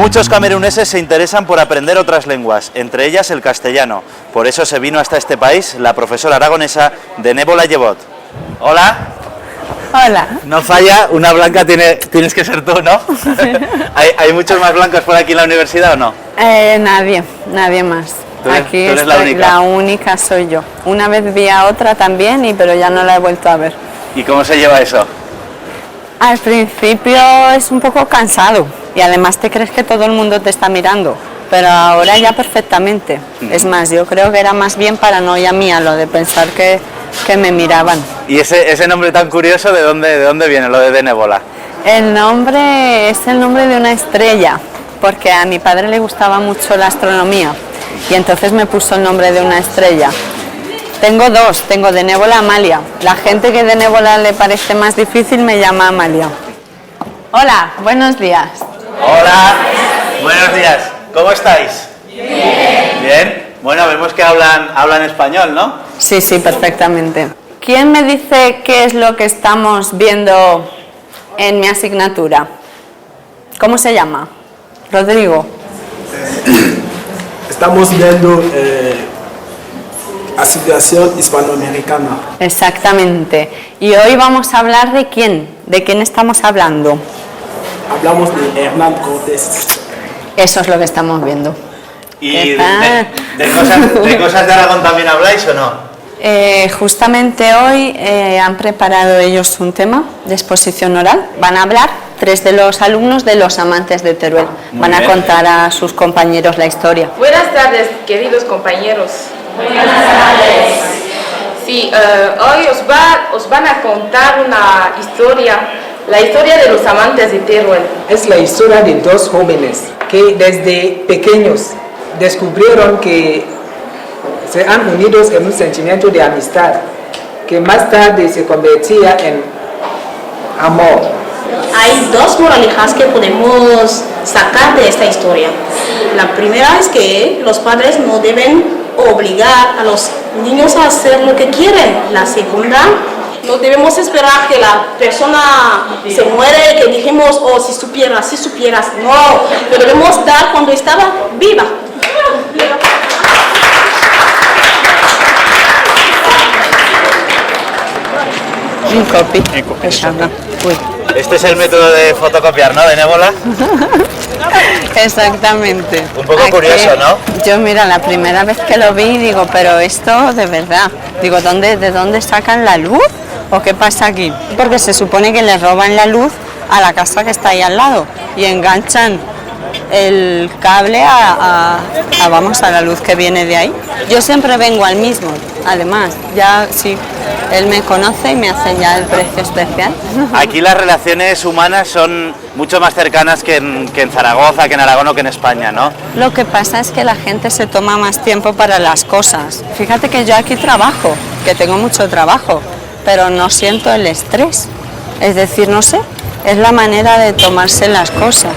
Muchos cameruneses se interesan por aprender otras lenguas, entre ellas el castellano. Por eso se vino hasta este país la profesora aragonesa Denébola Llebot. Hola. Hola. No falla, una blanca tienes que ser tú, ¿no? ¿Hay muchos más blancos por aquí en la universidad o no? Nadie más. Aquí tú eres la única soy yo. Una vez vi a otra también, pero ya no la he vuelto a ver. ¿Y cómo se lleva eso? Al principio es un poco cansado y además te crees que todo el mundo te está mirando, pero ahora ya perfectamente. Es más, yo creo que era más bien paranoia mía lo de pensar que me miraban. ¿Y ese nombre tan curioso de dónde viene, lo de Denébola? El nombre es el nombre de una estrella, porque a mi padre le gustaba mucho la astronomía y entonces me puso el nombre de una estrella. Tengo dos, tengo Denébola Amalia. La gente que Denébola le parece más difícil me llama Amalia. Hola, buenos días. Hola, buenos días. ¿Cómo estáis? Bien. ¿Bien? Bueno, vemos que hablan español, ¿no? Sí, perfectamente. ¿Quién me dice qué es lo que estamos viendo en mi asignatura? ¿Cómo se llama? Rodrigo. Estamos viendo asignación hispanoamericana. Exactamente. Y hoy vamos a hablar de quién. ¿De quién estamos hablando? Hablamos de Hernán Cortés. Eso es lo que estamos viendo. ¿Y de cosas de Aragón también habláis o no? Justamente hoy han preparado ellos un tema de exposición oral. Van a hablar 3 de los alumnos de los amantes de Teruel. Van a contar a sus compañeros la historia. Buenas tardes, queridos compañeros. Buenas tardes. Sí, hoy os van a contar una historia, la historia de los amantes de Teruel. Es la historia de 2 jóvenes que desde pequeños descubrieron que se han unido en un sentimiento de amistad que más tarde se convertía en amor. Hay 2 moralejas que podemos sacar de esta historia. La primera es que los padres no deben obligar a los niños a hacer lo que quieren. La segunda, no debemos esperar que la persona se muere, que dijimos, oh, si supieras, no, lo debemos dar cuando estaba viva. Un copy. Este es el método de fotocopiar, ¿no? Denébola. Exactamente. Un poco curioso, ¿no? Yo, mira, la primera vez que lo vi, digo, pero esto de verdad. Digo, ¿de dónde sacan la luz? ¿O qué pasa aquí? Porque se supone que le roban la luz a la casa que está ahí al lado y enganchan el cable a la luz que viene de ahí. Yo siempre vengo al mismo, además, ya sí, él me conoce y me hace ya el precio especial. Aquí las relaciones humanas son mucho más cercanas que en Zaragoza, que en Aragón o que en España, ¿no? Lo que pasa es que la gente se toma más tiempo para las cosas. Fíjate que yo aquí trabajo, que tengo mucho trabajo, pero no siento el estrés. Es decir, no sé, es la manera de tomarse las cosas.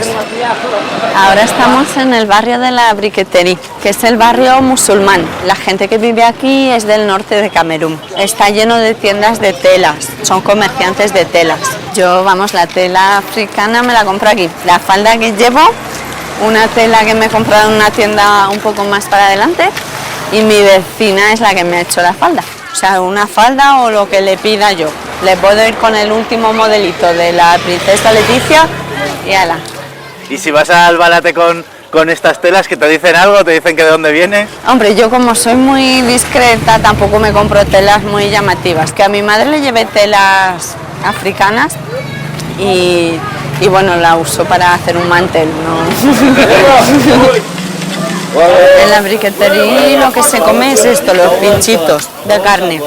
Ahora estamos en el barrio de la Briquetería, que es el barrio musulmán. La gente que vive aquí es del norte de Camerún. Está lleno de tiendas de telas, son comerciantes de telas. Yo, la tela africana me la compro aquí. La falda que llevo, una tela que me he comprado en una tienda un poco más para adelante, y mi vecina es la que me ha hecho la falda. O sea, una falda o lo que le pida yo. Le puedo ir con el último modelito de la princesa Leticia y ala. ¿Y si vas al Balate con estas telas, que te dicen algo, te dicen que de dónde viene? Hombre, yo como soy muy discreta, tampoco me compro telas muy llamativas. Que a mi madre le llevé telas africanas y bueno, la uso para hacer un mantel, ¿no? En la briquetería lo que se come es esto, los pinchitos de carne.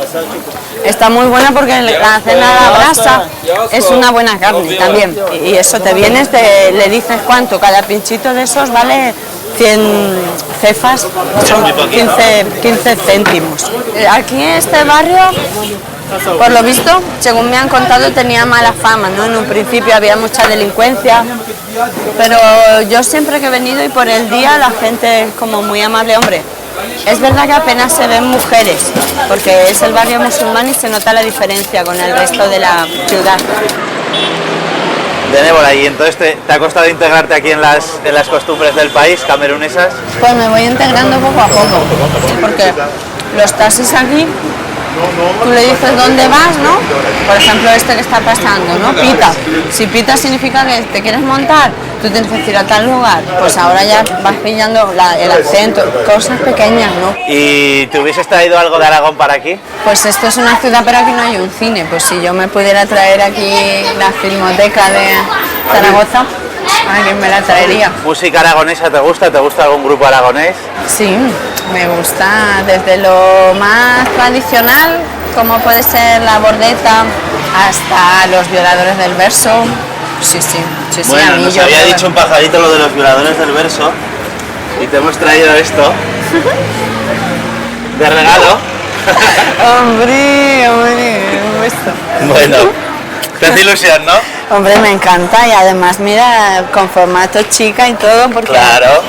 Está muy buena porque la cena a la brasa es una buena carne también. Y eso te vienes, le dices cuánto, cada pinchito de esos vale 100 cefas, son 15 céntimos. Aquí en este barrio, por lo visto, según me han contado, tenía mala fama, ¿no? En un principio había mucha delincuencia, pero yo siempre que he venido y por el día la gente es como muy amable, hombre. Es verdad que apenas se ven mujeres, porque es el barrio musulmán y se nota la diferencia con el resto de la ciudad. De Nébola, y entonces te ha costado integrarte aquí en las costumbres del país, camerunesas. Pues me voy integrando poco a poco, porque los taxis aquí, tú le dices dónde vas, ¿no? Por ejemplo, este que está pasando, ¿no? Pita. Si pita significa que te quieres montar, tú tienes que ir a tal lugar. Pues ahora ya vas pillando el acento, cosas pequeñas, ¿no? ¿Y te hubieses traído algo de Aragón para aquí? Pues esto es una ciudad, pero aquí no hay un cine. Pues si yo me pudiera traer aquí la Filmoteca de Zaragoza, aquí me la traería. ¿Música aragonesa te gusta? ¿Te gusta algún grupo aragonés? Sí, me gusta desde lo más tradicional, como puede ser la bordeta, hasta los violadores del verso. Sí, Bueno, a mí nos había dicho un pajarito lo de los violadores del verso y te hemos traído esto de regalo. Hombre, un beso. Bueno, te hace ilusión, ¿no? Hombre, me encanta y además mira, con formato chica y todo, porque... Claro.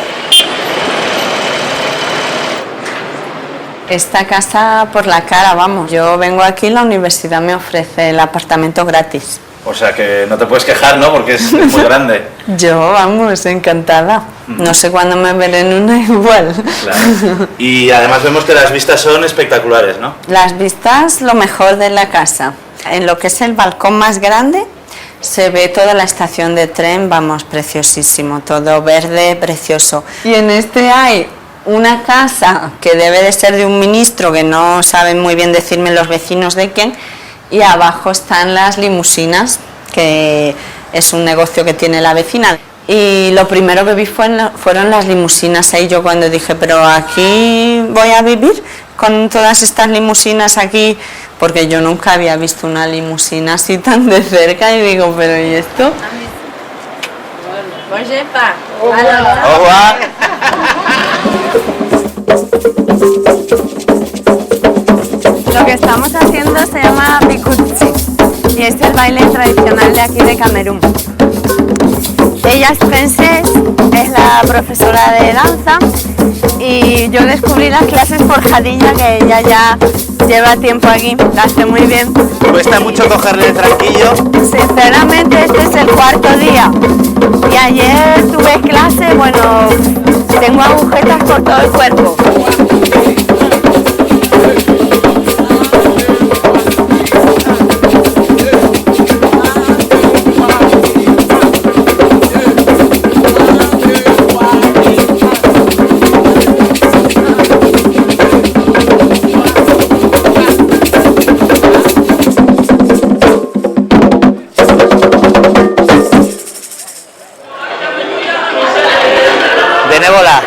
Esta casa por la cara, vamos. Yo vengo aquí, la universidad me ofrece el apartamento gratis. O sea que no te puedes quejar, ¿no? Porque es muy grande. Yo, vamos, encantada. No sé cuándo me veré en una igual. Claro. Y además vemos que las vistas son espectaculares, ¿no? Las vistas, lo mejor de la casa. En lo que es el balcón más grande, se ve toda la estación de tren, vamos, preciosísimo. Todo verde, precioso. Y en este hay una casa que debe de ser de un ministro, que no saben muy bien decirme los vecinos de quién, y abajo están las limusinas, que es un negocio que tiene la vecina. Y lo primero que vi fueron las limusinas. Ahí yo cuando dije, pero aquí voy a vivir con todas estas limusinas aquí, porque yo nunca había visto una limusina así tan de cerca, y digo, pero ¿y esto? Hola. Lo que estamos haciendo se llama Bikutsi y es el baile tradicional de aquí de Camerún. Ella es francés, es la profesora de danza, y yo descubrí las clases por Jadilla, que ella ya lleva tiempo aquí, la hace muy bien. ¿Cuesta mucho cogerle el tranquillo? Sinceramente este es el cuarto día y ayer tuve clase, bueno, tengo agujetas por todo el cuerpo.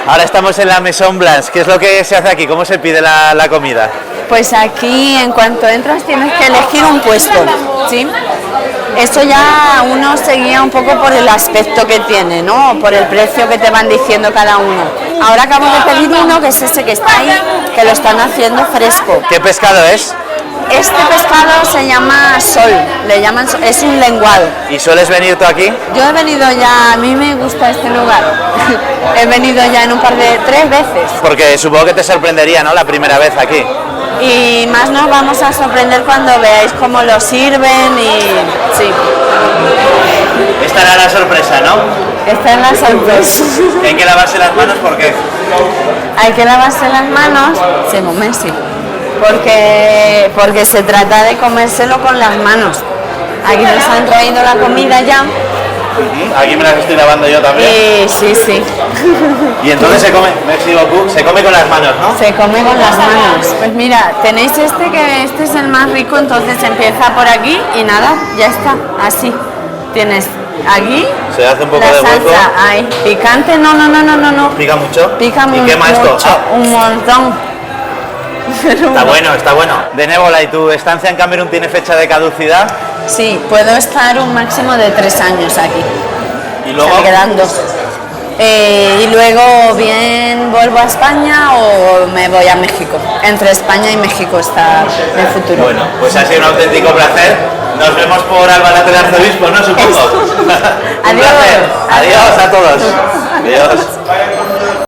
Ahora estamos en la Maison Blanche. ¿Qué es lo que se hace aquí? ¿Cómo se pide la comida? Pues aquí, en cuanto entras, tienes que elegir un puesto, ¿sí? Eso ya uno se guía un poco por el aspecto que tiene, ¿no? Por el precio que te van diciendo cada uno. Ahora acabo de pedir uno, que es ese que está ahí, que lo están haciendo fresco. ¿Qué pescado es? Este pescado se llama sol, le llaman sol, es un lenguado. ¿Y sueles venir tú aquí? Yo he venido ya, a mí me gusta este lugar. He venido ya en un par de 3 veces. Porque supongo que te sorprendería, ¿no? La primera vez aquí. Y más nos vamos a sorprender cuando veáis cómo lo sirven y sí. Esta era la sorpresa, ¿no? Esta es la sorpresa. Hay que lavarse las manos, ¿por qué? Hay que lavarse las manos, sí, sí. Porque se trata de comérselo con las manos. Aquí nos han traído la comida ya. Aquí me las estoy lavando yo también. Sí. Y entonces se come con las manos, ¿no? Se come con las manos. Pues mira, tenéis que este es el más rico, entonces empieza por aquí y nada, ya está, así. Tienes aquí se hace un poco la de salsa, hueco. ahí, picante, no. ¿Pica mucho? Pica ¿Y qué más esto? un montón. Está bueno. De Nébola, ¿y tu estancia en Camerún tiene fecha de caducidad? Sí, puedo estar un máximo de 3 años aquí. ¿Y luego? Me quedan 2. Y luego bien vuelvo a España o me voy a México. Entre España y México está el futuro. Bueno, pues ha sido un auténtico placer. Nos vemos por Albalate del Arzobispo, ¿no? Supongo. Adiós. Adiós a todos. Adiós.